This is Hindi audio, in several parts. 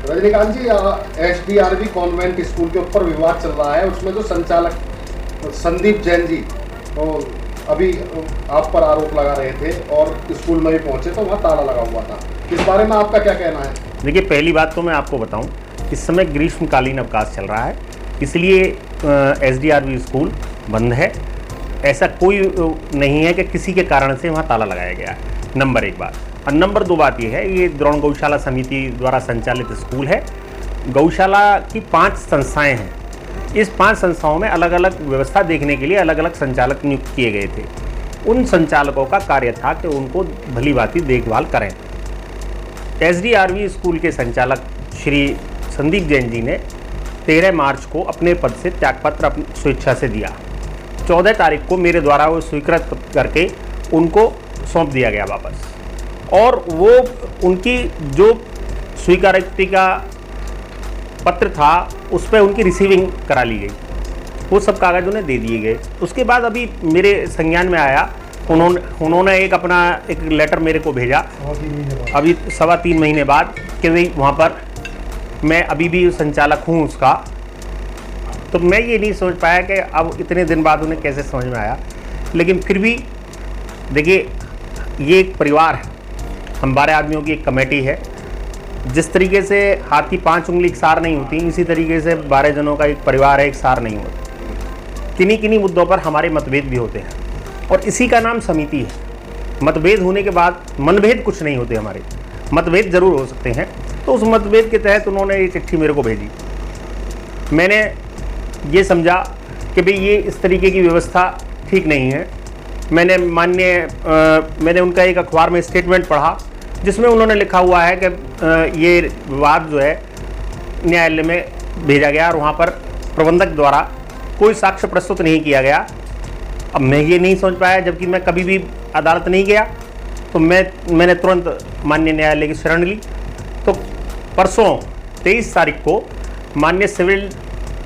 रजनीकांत जी, एसडीआरवी कॉन्वेंट स्कूल के ऊपर विवाद चल रहा है, उसमें जो संचालक संदीप जैन जी तो अभी आप पर आरोप लगा रहे थे और स्कूल में भी पहुंचे तो वहाँ ताला लगा हुआ था। इस बारे में आपका क्या कहना है? देखिए, पहली बात तो मैं आपको बताऊं, इस समय ग्रीष्मकालीन अवकाश चल रहा है, इसलिए एसडीआरवी स्कूल बंद है। ऐसा कोई नहीं है कि किसी के कारण से वहाँ ताला लगाया गया है, नंबर एक बात। और नंबर दो बात ये है, ये द्रोण गौशाला समिति द्वारा संचालित स्कूल है। गौशाला की 5 संस्थाएं हैं। इस 5 संस्थाओं में अलग अलग व्यवस्था देखने के लिए अलग अलग संचालक नियुक्त किए गए थे। उन संचालकों का कार्य था कि उनको भली भांति देखभाल करें। एसडीआरवी स्कूल के संचालक श्री संदीप जैन जी ने 13 मार्च को अपने पद से त्यागपत्र अपनी स्वेच्छा से दिया। 14 तारीख को मेरे द्वारा वो स्वीकृत करके उनको सौंप दिया गया वापस, और वो उनकी जो स्वीकारोक्ति का पत्र था उस पर उनकी रिसीविंग करा ली गई। वो सब कागज़ उन्हें दे दिए गए। उसके बाद अभी मेरे संज्ञान में आया, उन्होंने एक लेटर मेरे को भेजा अभी 3.25 महीने बाद कि भाई वहाँ पर मैं अभी भी संचालक हूँ उसका। तो मैं ये नहीं समझ पाया कि अब इतने दिन बाद उन्हें कैसे समझ में आया। लेकिन फिर भी देखिए, ये एक परिवार है, हम 12 आदमियों की एक कमेटी है। जिस तरीके से हाथ की 5 उंगली एकसार नहीं होती, इसी तरीके से 12 जनों का एक परिवार है, एकसार नहीं होता। किन्हीं मुद्दों पर हमारे मतभेद भी होते हैं, और इसी का नाम समिति है। मतभेद होने के बाद मनभेद कुछ नहीं होते, हमारे मतभेद जरूर हो सकते हैं। तो उस मतभेद के तहत उन्होंने ये चिट्ठी मेरे को भेजी। मैंने ये समझा कि भाई ये इस तरीके की व्यवस्था ठीक नहीं है। मैंने उनका एक अखबार में स्टेटमेंट पढ़ा जिसमें उन्होंने लिखा हुआ है कि ये विवाद जो है न्यायालय में भेजा गया और वहाँ पर प्रबंधक द्वारा कोई साक्ष्य प्रस्तुत नहीं किया गया। अब मैं ये नहीं समझ पाया, जबकि मैं कभी भी अदालत नहीं गया, तो मैंने तुरंत माननीय न्यायालय की शरण ली। तो परसों 23 तारीख को माननीय सिविल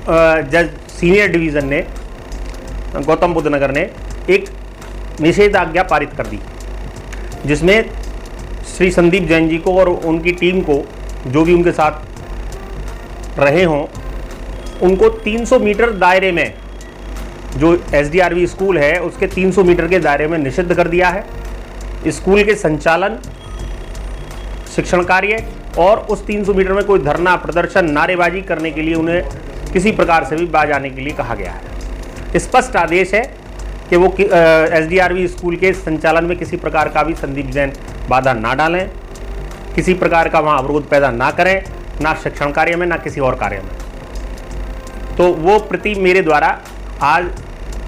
जज सीनियर डिवीज़न ने गौतम बुद्ध नगर ने एक निषेधाज्ञा पारित कर दी, जिसमें श्री संदीप जैन जी को और उनकी टीम को, जो भी उनके साथ रहे हों, उनको 300 मीटर दायरे में, जो एसडीआरवी स्कूल है उसके 300 मीटर के दायरे में निषिद्ध कर दिया है। स्कूल के संचालन, शिक्षण कार्य और उस 300 मीटर में कोई धरना, प्रदर्शन, नारेबाजी करने के लिए उन्हें किसी प्रकार से भी बाज आने के लिए कहा गया है। स्पष्ट आदेश है कि वो एसडीआरवी स्कूल के संचालन में किसी प्रकार का भी संदीप जैन बाधा ना डालें, किसी प्रकार का वहाँ अवरोध पैदा ना करें, ना शिक्षण कार्य में ना किसी और कार्य में। तो वो प्रति मेरे द्वारा आज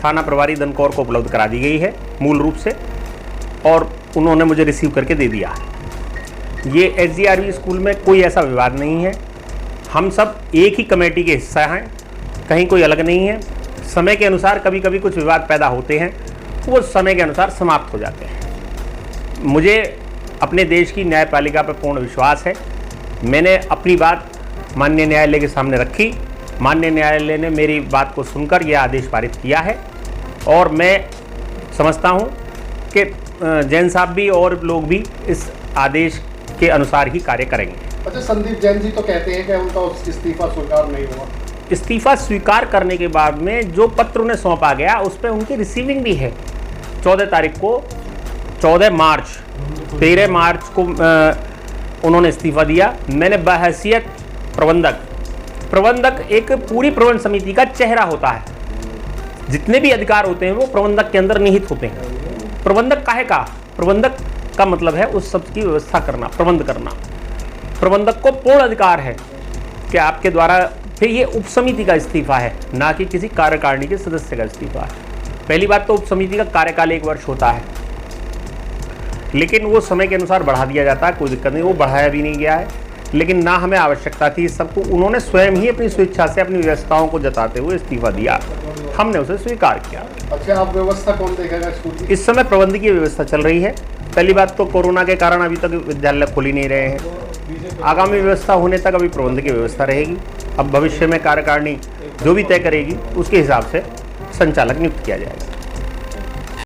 थाना प्रभारी दनकौर को उपलब्ध करा दी गई है मूल रूप से, और उन्होंने मुझे रिसीव करके दे दिया है। ये एसडीआरवी स्कूल में कोई ऐसा विवाद नहीं है, हम सब एक ही कमेटी के हिस्सा हैं, कहीं कोई अलग नहीं है। समय के अनुसार कभी कभी कुछ विवाद पैदा होते हैं, वो समय के अनुसार समाप्त हो जाते हैं। मुझे अपने देश की न्यायपालिका पर पूर्ण विश्वास है। मैंने अपनी बात माननीय न्यायालय के सामने रखी, माननीय न्यायालय ने मेरी बात को सुनकर यह आदेश पारित किया है, और मैं समझता हूँ कि जैन साहब भी और लोग भी इस आदेश के अनुसार ही कार्य करेंगे। अच्छा, संदीप जैन जी तो कहते हैं कि उनका इस्तीफा स्वीकार नहीं हुआ। इस्तीफा स्वीकार करने के बाद में जो पत्र उन्हें सौंपा गया उस पर उनकी रिसीविंग भी है। 14 तारीख को, 14 मार्च, 13 मार्च को उन्होंने इस्तीफा दिया। मैंने बहैसियत प्रबंधक एक पूरी प्रबंध समिति का चेहरा होता है। जितने भी अधिकार होते हैं वो प्रबंधक के अंदर निहित होते हैं। प्रबंधक काहे का? प्रबंधक का मतलब है उस सब की व्यवस्था करना, प्रबंध करना। प्रबंधक को पूर्ण अधिकार है कि आपके द्वारा, फिर ये उप समिति का इस्तीफा है, ना कि किसी कार्यकारिणी के सदस्य का इस्तीफा है। पहली बात तो उप समिति का कार्यकाल 1 वर्ष होता है, लेकिन वो समय के अनुसार बढ़ा दिया जाता है, कोई दिक्कत नहीं, वो बढ़ाया भी नहीं गया है। लेकिन ना हमें आवश्यकता थी इस सबको, उन्होंने स्वयं ही अपनी स्वेच्छा से अपनी व्यवस्थाओं को जताते हुए इस्तीफा दिया, हमने उसे स्वीकार किया। अच्छा, आप व्यवस्था कौन देखेगा स्कूल की? इस समय प्रबंधकीय व्यवस्था चल रही है। पहली बात तो कोरोना के कारण अभी तक विद्यालय खुल ही नहीं रहे हैं। आगामी व्यवस्था होने तक अभी प्रबंधकीय व्यवस्था रहेगी। अब भविष्य में कार्यकारिणी जो भी तय करेगी उसके हिसाब से संचालक नियुक्त किया जाएगा।